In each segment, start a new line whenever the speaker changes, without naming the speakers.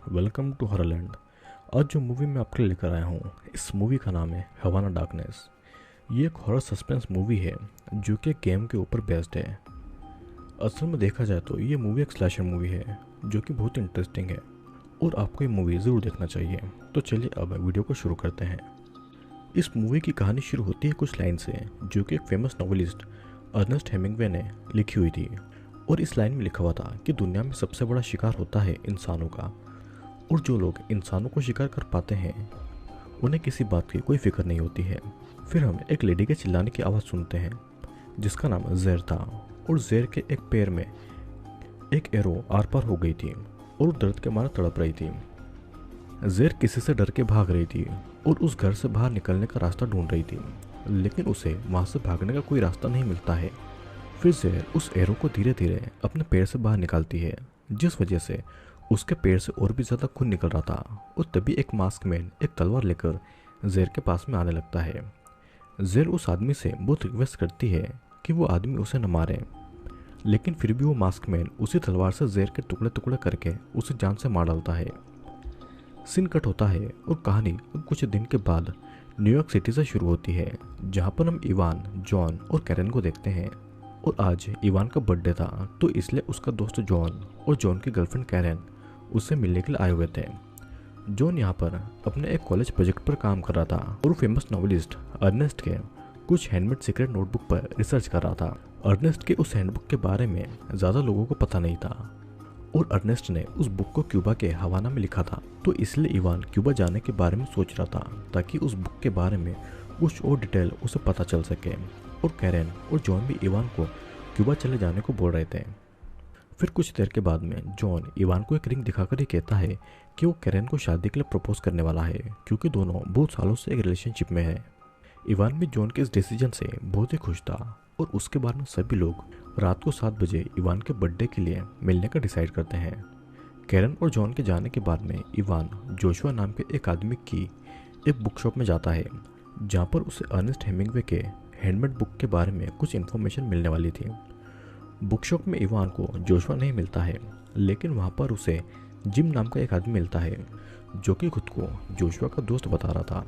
Welcome to हॉररलैंड। आज जो movie मैं आपके लिए लेकर आया हूँ, इस मूवी का नाम है हवाना डार्कनेस। ये एक हॉरर सस्पेंस मूवी है जो कि गेम के ऊपर बेस्ड है। असल में देखा जाए तो ये मूवी एक स्लैशर मूवी है जो कि बहुत इंटरेस्टिंग है और आपको ये मूवी ज़रूर देखना चाहिए। तो चलिए अब वीडियो को शुरू करते हैं। इस मूवी की कहानी शुरू होती है कुछ लाइन से जो कि एक फेमस नॉवेलिस्ट अर्नेस्ट हेमिंग्वे ने लिखी हुई थी। और इस लाइन में लिखा हुआ था कि दुनिया में सबसे बड़ा शिकार होता है इंसानों का, और जो लोग इंसानों को शिकार कर पाते हैं उन्हें किसी बात की कोई फिक्र नहीं होती है। फिर हम एक लेडी के चिल्लाने की आवाज़ सुनते हैं जिसका नाम ज़ेर था, और ज़ेर के एक पैर में एक एरो आर पार हो गई थी और दर्द के मारे तड़प रही थी। ज़ेर किसी से डर के भाग रही थी और उस घर से बाहर निकलने का रास्ता ढूंढ रही थी, लेकिन उसे वहाँ से भागने का कोई रास्ता नहीं मिलता है। फिर ज़ेर उस एरो को धीरे धीरे अपने पैर से बाहर निकालती है, जिस वजह से उसके पैर से और भी ज़्यादा खून निकल रहा था। और तभी एक मास्क मैन एक तलवार लेकर ज़ेर के पास में आने लगता है। ज़ेर उस आदमी से बहुत रिक्वेस्ट करती है कि वो आदमी उसे न मारे, लेकिन फिर भी वो मास्क मैन उसी तलवार से ज़ेर के टुकड़े टुकड़े करके उसे जान से मार डालता है। सीन कट होता है और कहानी कुछ दिन के बाद न्यूयॉर्क सिटी से शुरू होती है, जहाँ पर हम इवान, जॉन और कैरन को देखते हैं। और आज इवान का बर्थडे था, तो इसलिए उसका दोस्त जॉन और जॉन की गर्लफ्रेंड कैरन उससे मिलने के लिए आए हुए थे। जॉन यहाँ पर अपने एक कॉलेज प्रोजेक्ट पर काम कर रहा था और फेमस नॉवेलिस्ट अर्नेस्ट के कुछ हैंडमेड सीक्रेट नोटबुक पर रिसर्च कर रहा था। अर्नेस्ट के उस हैंडबुक के बारे में ज़्यादा लोगों को पता नहीं था, और अर्नेस्ट ने उस बुक को क्यूबा के हवाना में लिखा था। तो इसलिए इवान क्यूबा जाने के बारे में सोच रहा था ताकि उस बुक के बारे में कुछ और डिटेल उसे पता चल सके। और कैरन और जॉन भी इवान को क्यूबा चले जाने को बोल रहे थे। फिर कुछ देर के बाद में जॉन इवान को एक रिंग दिखाकर ही कहता है कि वो कैरन को शादी के लिए प्रपोज करने वाला है, क्योंकि दोनों बहुत सालों से एक रिलेशनशिप में है। इवान भी जॉन के इस डिसीजन से बहुत ही खुश था, और उसके बाद में सभी लोग रात को 7 बजे इवान के बर्थडे के लिए मिलने का डिसाइड करते हैं। कैरन और जॉन के जाने के बाद में इवान जोशुआ नाम के एक आदमी की एक बुक शॉप में जाता है, जहाँ पर उसे अर्नेस्ट हेमिंग्वे के हैंडमेड बुक के बारे में कुछ इन्फॉर्मेशन मिलने वाली थी। बुक शॉप में इवान को जोशुआ नहीं मिलता है, लेकिन वहाँ पर उसे जिम नाम का एक आदमी मिलता है जो कि खुद को जोशुआ का दोस्त बता रहा था।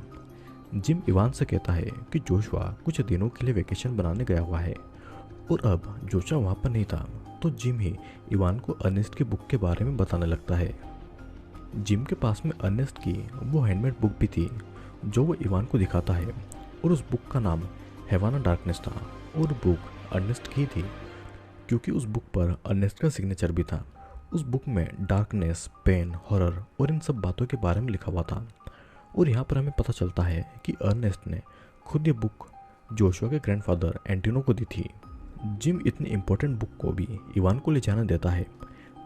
जिम इवान से कहता है कि जोशुआ कुछ दिनों के लिए वेकेशन बनाने गया हुआ है, और अब जोशुआ वहाँ पर नहीं था। तो जिम ही इवान को अर्नेस्ट की बुक के बारे में बताने लगता है। जिम के पास में अर्नेस्ट की वो हैंडमेड बुक भी थी जो वो इवान को दिखाता है, और उस बुक का नाम हवाना डार्कनेस था। और बुक अर्नेस्ट की थी क्योंकि उस बुक पर अर्नेस्ट का सिग्नेचर भी था। उस बुक में डार्कनेस, पेन, हॉरर और इन सब बातों के बारे में लिखा हुआ था। और यहाँ पर हमें पता चलता है कि अर्नेस्ट ने खुद ये बुक जोशुआ के ग्रैंडफादर एंटिनो को दी थी। जिम इतनी इम्पोर्टेंट बुक को भी इवान को ले जाने देता है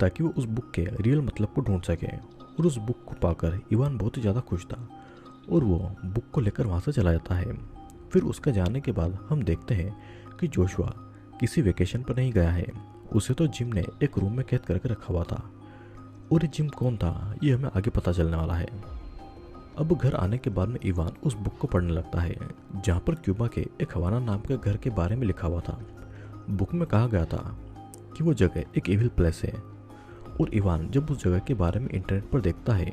ताकि वो उस बुक के रियल मतलब को ढूंढ सके। और उस बुक को पाकर इवान बहुत ही ज़्यादा खुश था, और वो बुक को लेकर वहाँ से चला जाता है। फिर उसका जाने के बाद हम देखते हैं कि जोशुआ किसी वेकेशन पर नहीं गया है, उसे तो जिम ने एक रूम में कैद करके रखा हुआ था। और ये जिम कौन था ये हमें आगे पता चलने वाला है। अब घर आने के बाद में इवान उस बुक को पढ़ने लगता है, जहाँ पर क्यूबा के एक हवाना नाम के घर के बारे में लिखा हुआ था। बुक में कहा गया था कि वो जगह एक एविल प्लेस है। और इवान जब उस जगह के बारे में इंटरनेट पर देखता है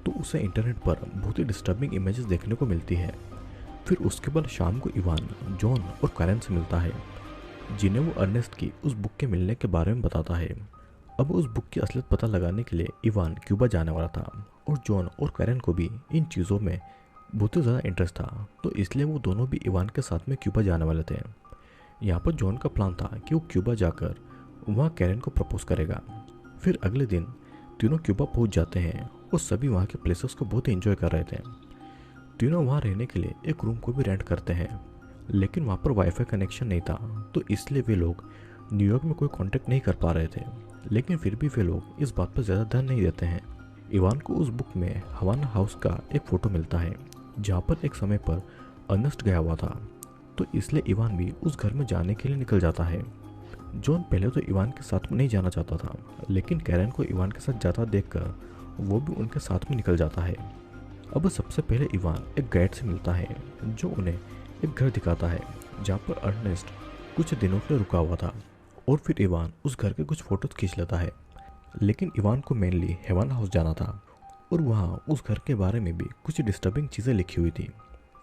तो उसे इंटरनेट पर बहुत ही डिस्टर्बिंग इमेजेस देखने को मिलती है। फिर उसके बाद शाम को इवान जॉन और कैरन से मिलता है, जिन्हें वो अर्नेस्ट की उस बुक के मिलने के बारे में बताता है। अब उस बुक की असलियत पता लगाने के लिए इवान क्यूबा जाने वाला था, और जॉन और कैरन को भी इन चीज़ों में बहुत ही ज़्यादा इंटरेस्ट था, तो इसलिए वो दोनों भी इवान के साथ में क्यूबा जाने वाले थे। यहाँ पर जॉन का प्लान था कि वो क्यूबा जाकर वहाँ कैरन को प्रपोज करेगा। फिर अगले दिन तीनों क्यूबा पहुँच जाते हैं और सभी वहाँ के प्लेसेस को बहुत एंजॉय कर रहे थे। तीनों वहाँ रहने के लिए एक रूम को भी रेंट करते हैं, लेकिन वहाँ पर वाईफाई कनेक्शन नहीं था, तो इसलिए वे लोग न्यूयॉर्क में कोई कांटेक्ट नहीं कर पा रहे थे। लेकिन फिर भी वे लोग इस बात पर ज़्यादा ध्यान नहीं देते हैं। इवान को उस बुक में हवाना हाउस का एक फ़ोटो मिलता है, जहाँ पर एक समय पर अर्नेस्ट गया हुआ था, तो इसलिए इवान भी उस घर में जाने के लिए निकल जाता है। जॉन पहले तो इवान के साथ में नहीं जाना चाहता था, लेकिन कैरन को इवान के साथ जाता देखकर वो भी उनके साथ में निकल जाता है। अब सबसे पहले इवान एक गाइड से मिलता है जो उन्हें एक घर दिखाता है जहाँ पर अर्नेस्ट कुछ दिनों के लिए रुका हुआ था। और फिर इवान उस घर के कुछ फोटोज खींच लेता है, लेकिन इवान को मेनली हवाना हाउस जाना था, और वहाँ उस घर के बारे में भी कुछ डिस्टर्बिंग चीज़ें लिखी हुई थी।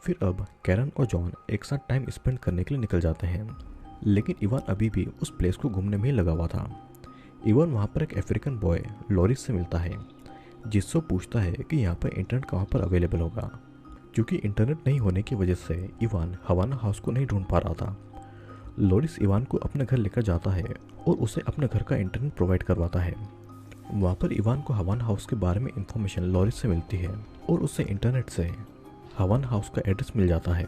फिर अब कैरन और जॉन एक साथ टाइम स्पेंड करने के लिए निकल जाते हैं, लेकिन इवान अभी भी उस प्लेस को घूमने में ही लगा हुआ था। इवान वहाँ पर एक अफ्रीकन बॉय लॉरिस से मिलता है, जिससे पूछता है कि यहाँ पर इंटरनेट कहाँ पर अवेलेबल होगा, क्योंकि इंटरनेट नहीं होने की वजह से इवान हवाना हाउस को नहीं ढूंढ पा रहा था। लॉरिस इवान को अपने घर लेकर जाता है और उसे अपने घर का इंटरनेट प्रोवाइड करवाता है। वहाँ पर इवान को हवाना हाउस के बारे में इंफॉर्मेशन लॉरिस से मिलती है और उसे इंटरनेट से हवाना हाउस का एड्रेस मिल जाता है।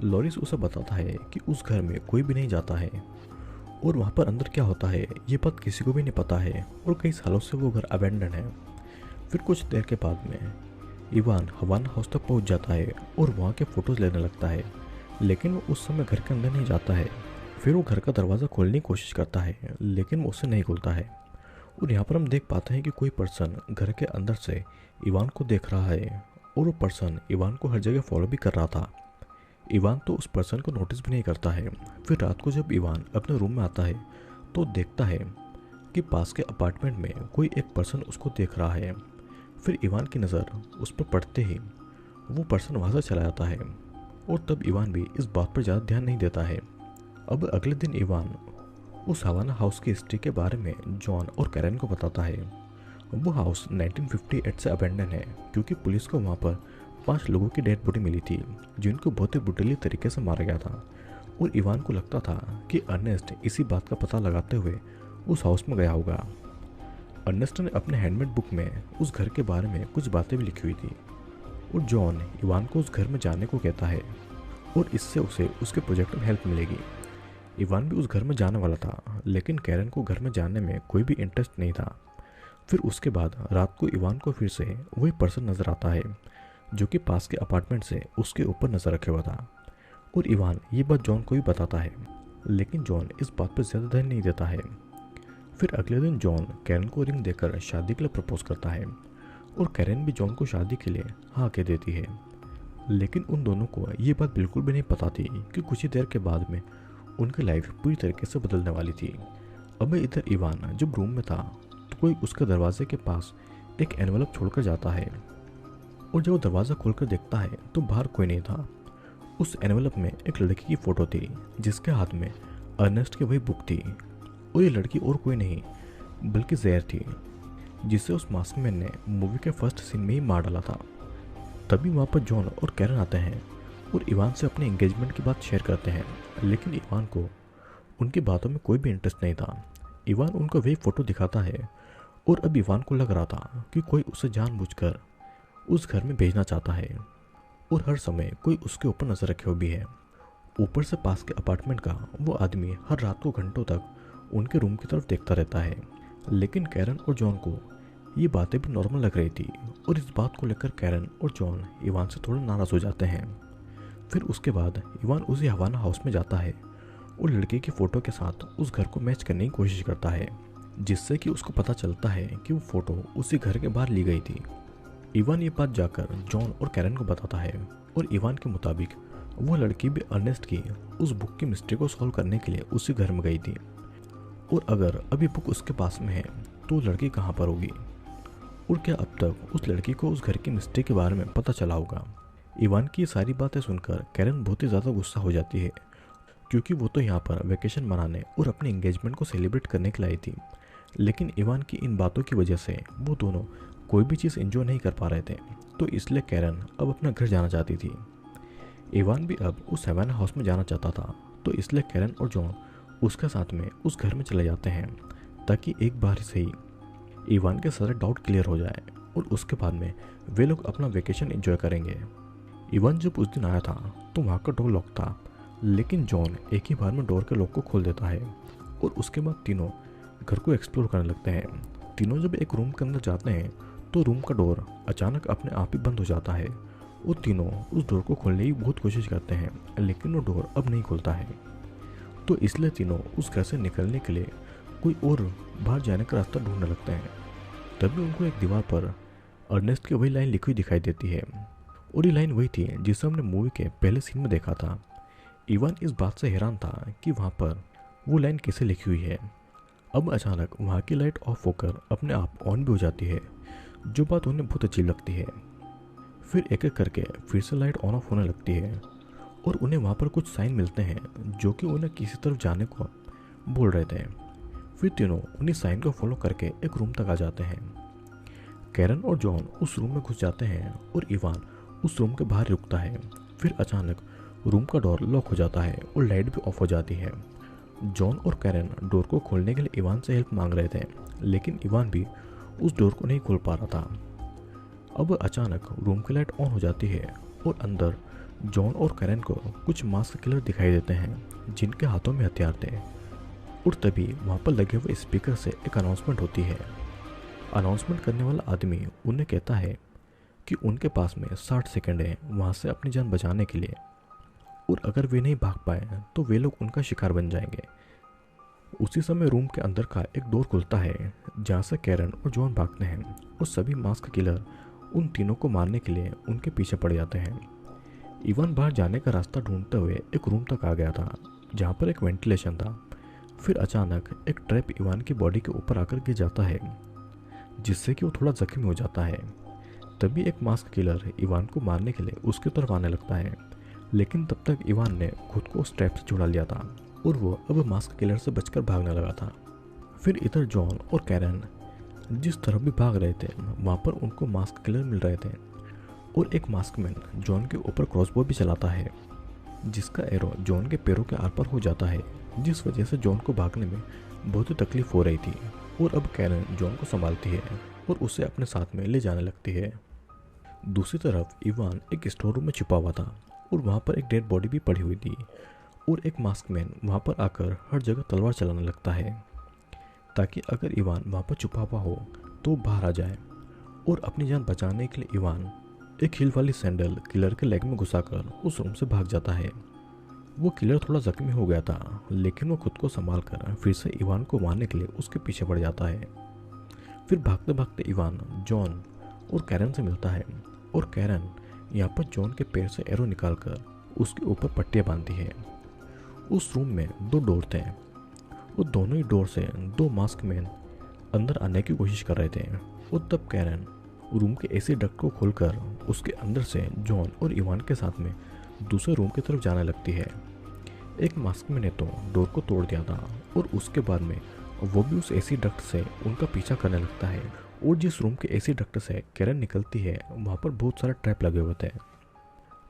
लॉरिस उसे बताता है कि उस घर में कोई भी नहीं जाता है और वहाँ पर अंदर क्या होता है ये बात किसी को भी नहीं पता है और कई सालों से वो घर अबेंडन है। फिर कुछ देर के बाद में इवान हवाना हाउस तक पहुँच जाता है और वहाँ के फ़ोटोज़ लेने लगता है, लेकिन वो उस समय घर के अंदर नहीं जाता है। फिर वो घर का दरवाज़ा खोलने की कोशिश करता है, लेकिन वो उसे नहीं खुलता है। और यहाँ पर हम देख पाते हैं कि कोई पर्सन घर के अंदर से इवान को देख रहा है और वो पर्सन इवान को हर जगह फॉलो भी कर रहा था। इवान तो उस पर्सन को नोटिस भी नहीं करता है। फिर रात को जब इवान अपने रूम में आता है तो देखता है कि पास के अपार्टमेंट में कोई एक पर्सन उसको देख रहा है। फिर इवान की नज़र उस पर पड़ते ही वो पर्सन वहाँ से चला जाता है और तब इवान भी इस बात पर ज़्यादा ध्यान नहीं देता है। अब अगले दिन इवान उस हवाना हाउस की हिस्ट्री के बारे में जॉन और कैरन को बताता है। वो हाउस 1958 से अबेंडन है, क्योंकि पुलिस को वहाँ पर 5 लोगों की डेड बॉडी मिली थी जिनको बहुत ही ब्रुटली तरीके से मारा गया था। और इवान को लगता था कि अर्नेस्ट इसी बात का पता लगाते हुए उस हाउस में गया होगा। अर्नेस्ट ने अपने हैंडमेड बुक में उस घर के बारे में कुछ बातें भी लिखी हुई थी और जॉन इवान को उस घर में जाने को कहता है और इससे उसे उसके प्रोजेक्ट में हेल्प मिलेगी। इवान भी उस घर में जाने वाला था, लेकिन कैरन को घर में जाने में कोई भी इंटरेस्ट नहीं था। फिर उसके बाद रात को इवान को फिर से वही पर्सन नज़र आता है जो कि पास के अपार्टमेंट से उसके ऊपर नज़र रखे हुआ था। और इवान ये बात जॉन को भी बताता है, लेकिन जॉन इस बात पर ज़्यादा ध्यान नहीं देता है। फिर अगले दिन जॉन कैरन को रिंग देकर शादी के लिए प्रपोज करता है और कैरन भी जॉन को शादी के लिए हाँ कह देती है। लेकिन उन दोनों को ये बात बिल्कुल भी नहीं पता थी कि कुछ ही देर के बाद में उनकी लाइफ पूरी तरीके से बदलने वाली थी। अब इधर इवान जब रूम में था तो कोई उसके दरवाजे के पास एक एनवलप छोड़कर जाता है और जब वो दरवाज़ा खोलकर देखता है तो बाहर कोई नहीं था। उस एनवलप में एक लड़की की फ़ोटो थी जिसके हाथ में अर्नेस्ट की वही बुक थी और ये लड़की और कोई नहीं बल्कि जहर थी, जिसे उस मास्कमैन ने मूवी के फर्स्ट सीन में ही मार डाला था। तभी वहाँ पर जॉन और कैरन आते हैं और इवान से अपने एंगेजमेंट की बात शेयर करते हैं, लेकिन इवान को उनकी बातों में कोई भी इंटरेस्ट नहीं था। इवान उनको वही फ़ोटो दिखाता है और अब इवान को लग रहा था कि कोई उसे जानबूझकर उस घर में भेजना चाहता है और हर समय कोई उसके ऊपर नज़र रखे हुए भी है। ऊपर से पास के अपार्टमेंट का वो आदमी हर रात को घंटों तक उनके रूम की तरफ देखता रहता है। लेकिन कैरन और जॉन को ये बातें भी नॉर्मल लग रही थी और इस बात को लेकर कैरन और जॉन इवान से थोड़ा नाराज़ हो जाते हैं। फिर उसके बाद इवान उसी हवाना हाउस में जाता है और लड़के की फ़ोटो के साथ उस घर को मैच करने की कोशिश करता है, जिससे कि उसको पता चलता है कि वो फ़ोटो उसी घर के बाहर ली गई थी। इवान ये बात जाकर जॉन और कैरन को बताता है और इवान के मुताबिक वो लड़की भी अर्नेस्ट की उस बुक की मिस्ट्री को सॉल्व करने के लिए उसी घर में गई थी और अगर अभी बुक उसके पास में है तो लड़की कहाँ पर होगी और क्या अब तक उस लड़की को उस घर की मिस्ट्री के बारे में पता चला होगा। इवान की ये सारी बातें सुनकर कैरन बहुत ही ज़्यादा गुस्सा हो जाती है, क्योंकि वो तो यहाँ पर वैकेशन मनाने और अपने एंगेजमेंट को सेलिब्रेट करने के लिए आई थी। लेकिन इवान की इन बातों की वजह से वो दोनों कोई भी चीज़ एंजॉय नहीं कर पा रहे थे, तो इसलिए कैरन अब अपना घर जाना चाहती थी। इवान भी अब उस हवाना हाउस में जाना चाहता था, तो इसलिए कैरन और जॉन उसके साथ में उस घर में चले जाते हैं ताकि एक बार से ही इवान के सारे डाउट क्लियर हो जाए और उसके बाद में वे लोग अपना वेकेशन एंजॉय करेंगे। इवान जब उस दिन आया था तो वहाँ का डोर लॉक था, लेकिन जॉन एक ही बार में डोर के लॉक को खोल देता है और उसके बाद तीनों घर को एक्सप्लोर करने लगते हैं। तीनों जब एक रूम के अंदर जाते हैं तो रूम का डोर अचानक अपने आप ही बंद हो जाता है और तीनों उस डोर को खोलने की बहुत कोशिश करते हैं, लेकिन वो डोर अब नहीं खुलता है। तो इसलिए तीनों उस घर से निकलने के लिए कोई और बाहर जाने का रास्ता ढूंढने लगते हैं। तभी उनको एक दीवार पर अर्नेस्ट की वही लाइन लिखी हुई दिखाई देती है और ये लाइन वही थी जिसे हमने मूवी के पहले सीन में देखा था। इवान इस बात से हैरान था कि वहाँ पर वो लाइन कैसे लिखी हुई है। अब अचानक वहाँ की लाइट ऑफ होकर अपने आप ऑन भी हो जाती है, जो बात उन्हें बहुत अजीब लगती है। फिर एक एक करके फिर से लाइट ऑन ऑफ होने लगती है और उन्हें वहाँ पर कुछ साइन मिलते हैं जो कि उन्हें किसी तरफ जाने को बोल रहे थे। फिर तीनों उन्हीं साइन को फॉलो करके एक रूम तक आ जाते हैं। कैरन और जॉन उस रूम में घुस जाते हैं और इवान उस रूम के बाहर रुकता है। फिर अचानक रूम का डोर लॉक हो जाता है और लाइट भी ऑफ हो जाती है। जॉन और कैरन डोर को खोलने के लिए इवान से हेल्प मांग रहे थे, लेकिन इवान भी उस डोर को नहीं खोल पा रहा था। अब अचानक रूम की लाइट ऑन हो जाती है और अंदर जॉन और कैरन को कुछ मास्क किलर दिखाई देते हैं जिनके हाथों में हथियार थे। और तभी वहाँ पर लगे हुए स्पीकर से एक अनाउंसमेंट होती है। अनाउंसमेंट करने वाला आदमी उन्हें कहता है कि उनके पास में 60 सेकंड है वहाँ से अपनी जान बचाने के लिए, और अगर वे नहीं भाग पाए तो वे लोग उनका शिकार बन जाएंगे। उसी समय रूम के अंदर का एक डोर खुलता है जहाँ से कैरन और जॉन भागते हैं और सभी मास्क किलर उन तीनों को मारने के लिए उनके पीछे पड़ जाते हैं। इवान बाहर जाने का रास्ता ढूंढते हुए एक रूम तक आ गया था जहाँ पर एक वेंटिलेशन था। फिर अचानक एक ट्रैप इवान की बॉडी के ऊपर आकर गिर जाता है जिससे कि वो थोड़ा जख्मी हो जाता है। तभी एक मास्क किलर इवान को मारने के लिए उसकी तरफ आने लगता है, लेकिन तब तक इवान ने खुद को उस ट्रैप से छुड़ा लिया था और वो अब मास्क किलर से बचकर भागने लगा था। फिर इधर जॉन और कैरन जिस तरफ भी भाग रहे थे वहाँ पर उनको मास्क किलर मिल रहे थे और एक मास्कमैन जॉन के ऊपर क्रॉसबो भी चलाता है जिसका एरो जॉन के पैरों के आर पार हो जाता है, जिस वजह से जॉन को भागने में बहुत ही तकलीफ हो रही थी। और अब कैरन जॉन को संभालती है और उसे अपने साथ में ले जाने लगती है। दूसरी तरफ इवान एक स्टोर रूम में छुपा हुआ था और वहाँ पर एक डेड बॉडी भी पड़ी हुई थी और एक मास्कमैन वहाँ पर आकर हर जगह तलवार चलाने लगता है ताकि अगर इवान वहाँ पर छुपा हुआ हो तो बाहर आ जाए। और अपनी जान बचाने के लिए इवान एक हील वाली सैंडल किलर के लेग में घुसाकर उस रूम से भाग जाता है। वो किलर थोड़ा जख्मी हो गया था, लेकिन वो खुद को संभाल कर फिर से इवान को मारने के लिए उसके पीछे पड़ जाता है। फिर भागते भागते इवान जॉन और कैरन से मिलता है और कैरन यहाँ पर जॉन के पैर से एरो निकालकर उसके ऊपर पट्टियाँ बांधती है। उस रूम में 2 डोर थे और दोनों ही डोर से 2 मास्कमैन अंदर आने की कोशिश कर रहे थे। और तब कैरन रूम के एसी डक्ट को खोलकर उसके अंदर से जॉन और इवान के साथ में दूसरे रूम की तरफ जाने लगती है। एक मास्कमैन ने तो डोर को तोड़ दिया था और उसके बाद में वो भी उस एसी डक्ट से उनका पीछा करने लगता है। और जिस रूम के एसी डक्ट से कैरन निकलती है वहाँ पर बहुत सारे ट्रैप लगे हुए थे।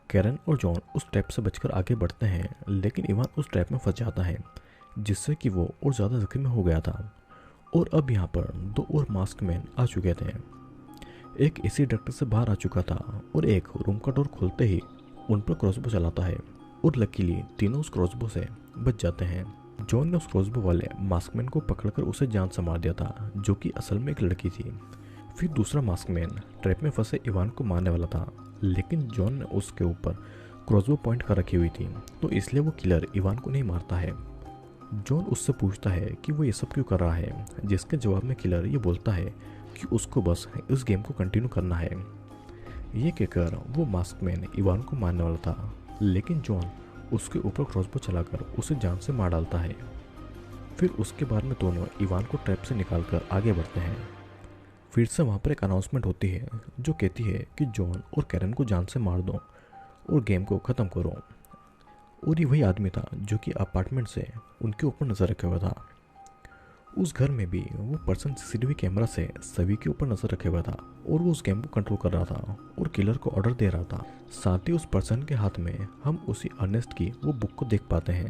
कैरन और जॉन उस ट्रैप से बचकर आगे बढ़ते हैं, लेकिन इवान उस ट्रैप में फंस जाता है जिससे कि वो और ज़्यादा जख्मी हो गया था। और अब यहाँ पर 2 और मास्कमैन आ चुके थे। एक एसी डक्ट से बाहर आ चुका था और एक रूम का डोर खोलते ही उन पर क्रॉसबो चलाता है और लकीली तीनों उस क्रॉसबो से बच जाते हैं। जॉन ने उस क्रॉसबो वाले मास्कमैन को पकड़कर उसे जान से मार दिया था जो कि असल में एक लड़की थी। फिर दूसरा मास्कमैन ट्रैप में फंसे इवान को मारने वाला था, लेकिन जॉन ने उसके ऊपर क्रॉसबो पॉइंट कर रखी हुई थी, तो इसलिए वो किलर इवान को नहीं मारता है। जॉन उससे पूछता है कि वो ये सब क्यों कर रहा है, जिसके जवाब में किलर ये बोलता है कि उसको बस इस गेम को कंटिन्यू करना है। ये कहकर वो मास्कमैन इवान को मारने वाला था, लेकिन जॉन उसके ऊपर क्रॉसबो चलाकर उसे जान से मार डालता है। फिर उसके बाद में दोनों इवान को ट्रैप से निकालकर आगे बढ़ते हैं। फिर से वहाँ पर एक अनाउंसमेंट होती है जो कहती है कि जॉन और कैरन को जान से मार दो और गेम को ख़त्म करो। और ये वही आदमी था जो कि अपार्टमेंट से उनके ऊपर नज़र रखे हुआ था। उस घर में भी वो पर्सन सीसीटीवी कैमरा से सभी के ऊपर नज़र रखे हुआ था और वो उस गेम को कंट्रोल कर रहा था और किलर को ऑर्डर दे रहा था। साथ ही उस पर्सन के हाथ में हम उसी अर्नेस्ट की वो बुक को देख पाते हैं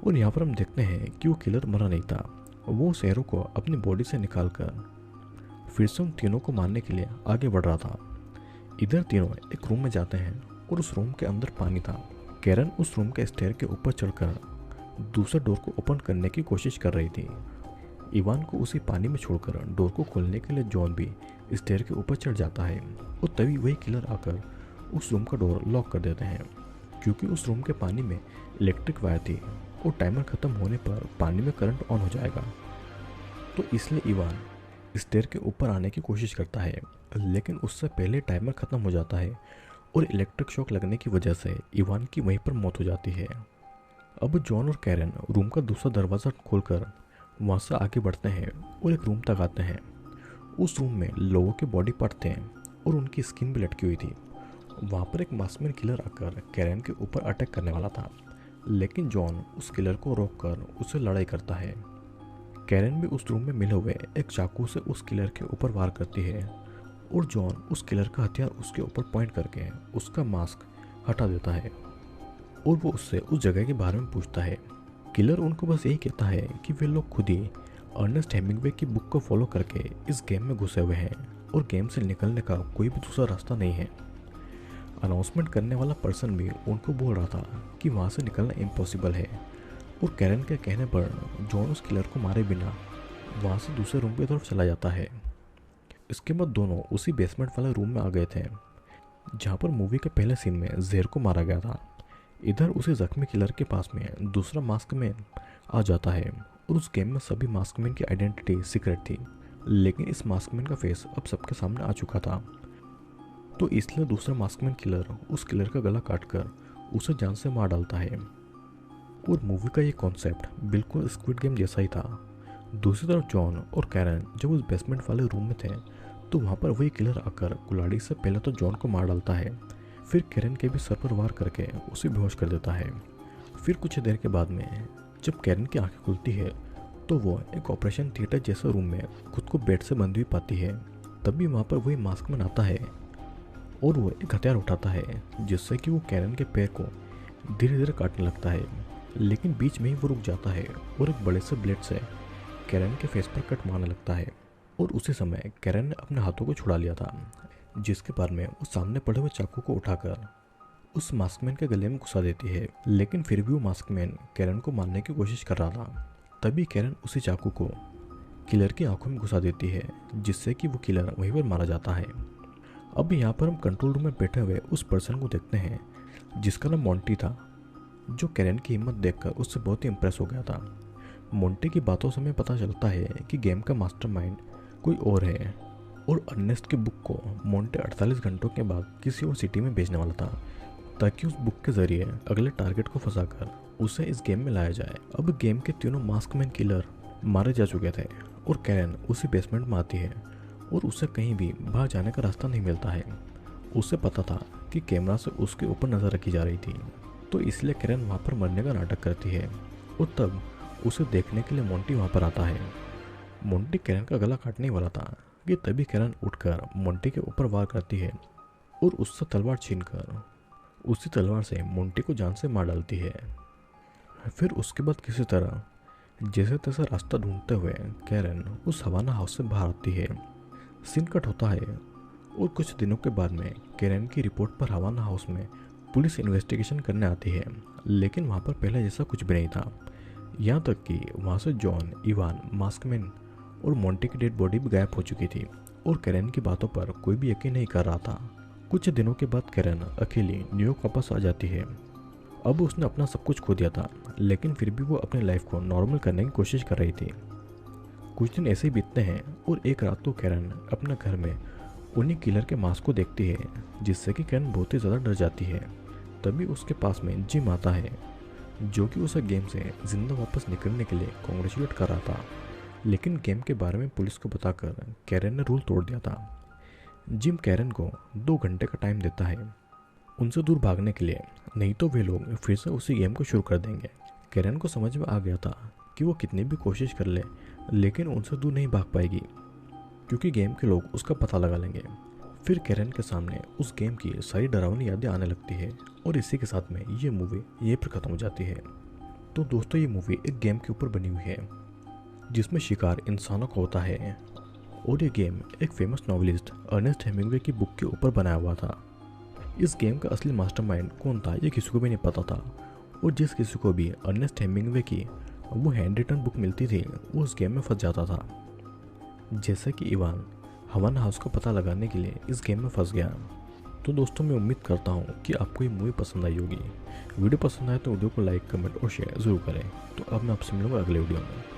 और यहाँ पर हम देखते हैं कि वो किलर मरा नहीं था। वो उस एरो को अपनी बॉडी से निकाल कर फिर से उन तीनों को मारने के लिए आगे बढ़ रहा था। इधर तीनों एक रूम में जाते हैं और उस रूम के अंदर पानी था। कैरन उस रूम के स्टेयर के ऊपर चढ़कर दूसरे डोर को ओपन करने की कोशिश कर रही थी। इवान को उसी पानी में छोड़कर डोर को खोलने के लिए जॉन भी स्टेयर के ऊपर चढ़ जाता है और तभी वही किलर आकर उस रूम का डोर लॉक कर देते हैं, क्योंकि उस रूम के पानी में इलेक्ट्रिक वायर थी और टाइमर ख़त्म होने पर पानी में करंट ऑन हो जाएगा। तो इसलिए इवान स्टेयर के ऊपर आने की कोशिश करता है, लेकिन उससे पहले टाइमर ख़त्म हो जाता है और इलेक्ट्रिक शॉक लगने की वजह से इवान की वहीं पर मौत हो जाती है। अब जॉन और कैरन रूम का दूसरा दरवाज़ा खोलकर वहाँ से आगे बढ़ते हैं और एक रूम तक आते हैं उस रूम में लोगों के बॉडी पार्ट थे और उनकी स्किन भी लटकी हुई थी। वहाँ पर एक मास्कमैन किलर आकर कैरन के ऊपर अटैक करने वाला था, लेकिन जॉन उस किलर को रोककर उससे लड़ाई करता है। कैरन भी उस रूम में मिले हुए एक चाकू से उस किलर के ऊपर वार करती है और जॉन उस किलर का हथियार उसके ऊपर पॉइंट करके उसका मास्क हटा देता है और वो उससे उस जगह के बारे में पूछता है। किलर उनको बस यही कहता है कि वे लोग खुद ही अर्नेस्ट हेमिंग्वे की बुक को फॉलो करके इस गेम में घुसे हुए हैं और गेम से निकलने का कोई भी दूसरा रास्ता नहीं है। अनाउंसमेंट करने वाला पर्सन भी उनको बोल रहा था कि वहाँ से निकलना इम्पॉसिबल है और कैरन के कहने पर जॉन उस किलर को मारे बिना वहाँ से दूसरे रूम की तरफ चला जाता है। इसके बाद दोनों उसी बेसमेंट वाले रूम में आ गए थे जहाँ पर मूवी के पहले सीन में जेर को मारा गया था। इधर उसी जख्मी किलर के पास में दूसरा मास्कमैन आ जाता है और उस गेम में सभी मास्कमैन की आइडेंटिटी सीक्रेट थी, लेकिन इस मास्कमैन का फेस अब सबके सामने आ चुका था। तो इसलिए दूसरा मास्कमैन किलर उस किलर का गला काटकर उसे जान से मार डालता है और मूवी का ये कॉन्सेप्ट बिल्कुल स्क्विड गेम जैसा ही था। दूसरी तरफ जॉन और कैरन जब उस बेसमेंट वाले रूम में थे तो वहाँ पर वही किलर आकर कुल्हाड़ी से पहले तो जॉन को मार डालता है, फिर कैरन के भी सर पर वार करके उसे बेहोश कर देता है। फिर कुछ देर के बाद में जब कैरन की आंखें खुलती है तो वो एक ऑपरेशन थिएटर जैसे रूम में खुद को बेड से बंधी हुई पाती है। तभी वहाँ पर वही मास्कमैन आता है और वो एक हथियार उठाता है जिससे कि वो कैरन के पैर को धीरे धीरे काटने लगता है, लेकिन बीच में ही वो रुक जाता है और एक बड़े से ब्लेड से कैरन के फेस पर कट मारने लगता है। और उसी समय कैरन ने अपने हाथों को छुड़ा लिया था, जिसके बाद में वो सामने पड़े हुए चाकू को उठाकर उस मास्कमैन के गले में घुसा देती है, लेकिन फिर भी वो मास्कमैन कैरन को मारने की कोशिश कर रहा था। तभी कैरन उसी चाकू को किलर की आंखों में घुसा देती है, जिससे कि वो किलर वहीं पर मारा जाता है। अब यहाँ पर हम कंट्रोल रूम में बैठे हुए उस पर्सन को देखते हैं जिसका नाम मोंटी था, जो कैरन की हिम्मत देखकर उससे बहुत ही इंप्रेस हो गया था। मोंटी की बातों से हमें पता चलता है कि गेम का मास्टरमाइंड कोई और है और अर्नेस्ट की बुक को मोंटे 48 घंटों के बाद किसी और सिटी में भेजने वाला था ताकि उस बुक के जरिए अगले टारगेट को फंसाकर उसे इस गेम में लाया जाए। अब गेम के तीनों मास्कमैन किलर मारे जा चुके थे और कैरन उसी बेसमेंट में आती है और उसे कहीं भी बाहर जाने का रास्ता नहीं मिलता है। उसे पता था कि कैमरा से उसके ऊपर नज़र रखी जा रही थी, तो इसलिए कैरन वहाँ पर मरने का नाटक करती है और तब उसे देखने के लिए मोंटी वहाँ पर आता है। मोंटी कैरन का गला काटने वाला था कि तभी कैरन उठकर मोंटी के ऊपर वार करती है और उससे तलवार छीनकर उसी तलवार से मोंटी को जान से मार डालती है। फिर उसके बाद किसी तरह जैसे तैसे रास्ता ढूंढते हुए कैरन उस हवाना हाउस से बाहर आती है। सीन कट होता है और कुछ दिनों के बाद में कैरन की रिपोर्ट पर हवाना हाउस में पुलिस इन्वेस्टिगेशन करने आती है, लेकिन वहाँ पर पहले जैसा कुछ भी नहीं था। यहाँ तक कि वहाँ से जॉन, इवान, मास्कमैन और मोंटी की डेड बॉडी भी गायब हो चुकी थी और कैरन की बातों पर कोई भी यकीन नहीं कर रहा था। कुछ दिनों के बाद कैरन अकेली न्यूयॉर्क वापस आ जाती है। अब उसने अपना सब कुछ खो दिया था, लेकिन फिर भी वो अपने लाइफ को नॉर्मल करने की कोशिश कर रही थी। कुछ दिन ऐसे ही बीतते हैं और एक रात को कैरन अपने घर में उन्हीं किलर के मास्क को देखती है, जिससे कि कैरन बहुत ही ज़्यादा डर जाती है। तभी उसके पास में जिम आता है, जो कि उसे गेम से जिंदा वापस निकलने के लिए कॉन्ग्रेचुलेट कर रहा था, लेकिन गेम के बारे में पुलिस को बताकर कैरन ने रूल तोड़ दिया था। जिम कैरन को 2 घंटे का टाइम देता है उनसे दूर भागने के लिए, नहीं तो वे लोग फिर से उसी गेम को शुरू कर देंगे। कैरन को समझ में आ गया था कि वो कितनी भी कोशिश कर ले, लेकिन उनसे दूर नहीं भाग पाएगी क्योंकि गेम के लोग उसका पता लगा लेंगे। फिर कैरन के सामने उस गेम की सारी डरावनी यादें आने लगती है और इसी के साथ में ये मूवी यहीं पर ख़त्म हो जाती है। तो दोस्तों, ये मूवी एक गेम के ऊपर बनी हुई है जिसमें शिकार इंसानों का होता है और ये गेम एक फेमस नॉवेलिस्ट अर्नेस्ट हेमिंग्वे की बुक के ऊपर बनाया हुआ था। इस गेम का असली मास्टरमाइंड कौन था ये किसी को भी नहीं पता था और जिस किसी को भी अर्नेस्ट हेमिंग्वे की वो हैंड रिटन बुक मिलती थी वो उस गेम में फंस जाता था। जैसे कि इवान हवाना हाउस का पता लगाने के लिए इस गेम में फंस गया। तो दोस्तों, मैं उम्मीद करता हूँ कि आपको ये मूवी पसंद आई होगी। वीडियो पसंद आए तो वीडियो को लाइक, कमेंट और शेयर ज़रूर करें। तो अब मैं आपसे मिलूंगा अगले वीडियो में।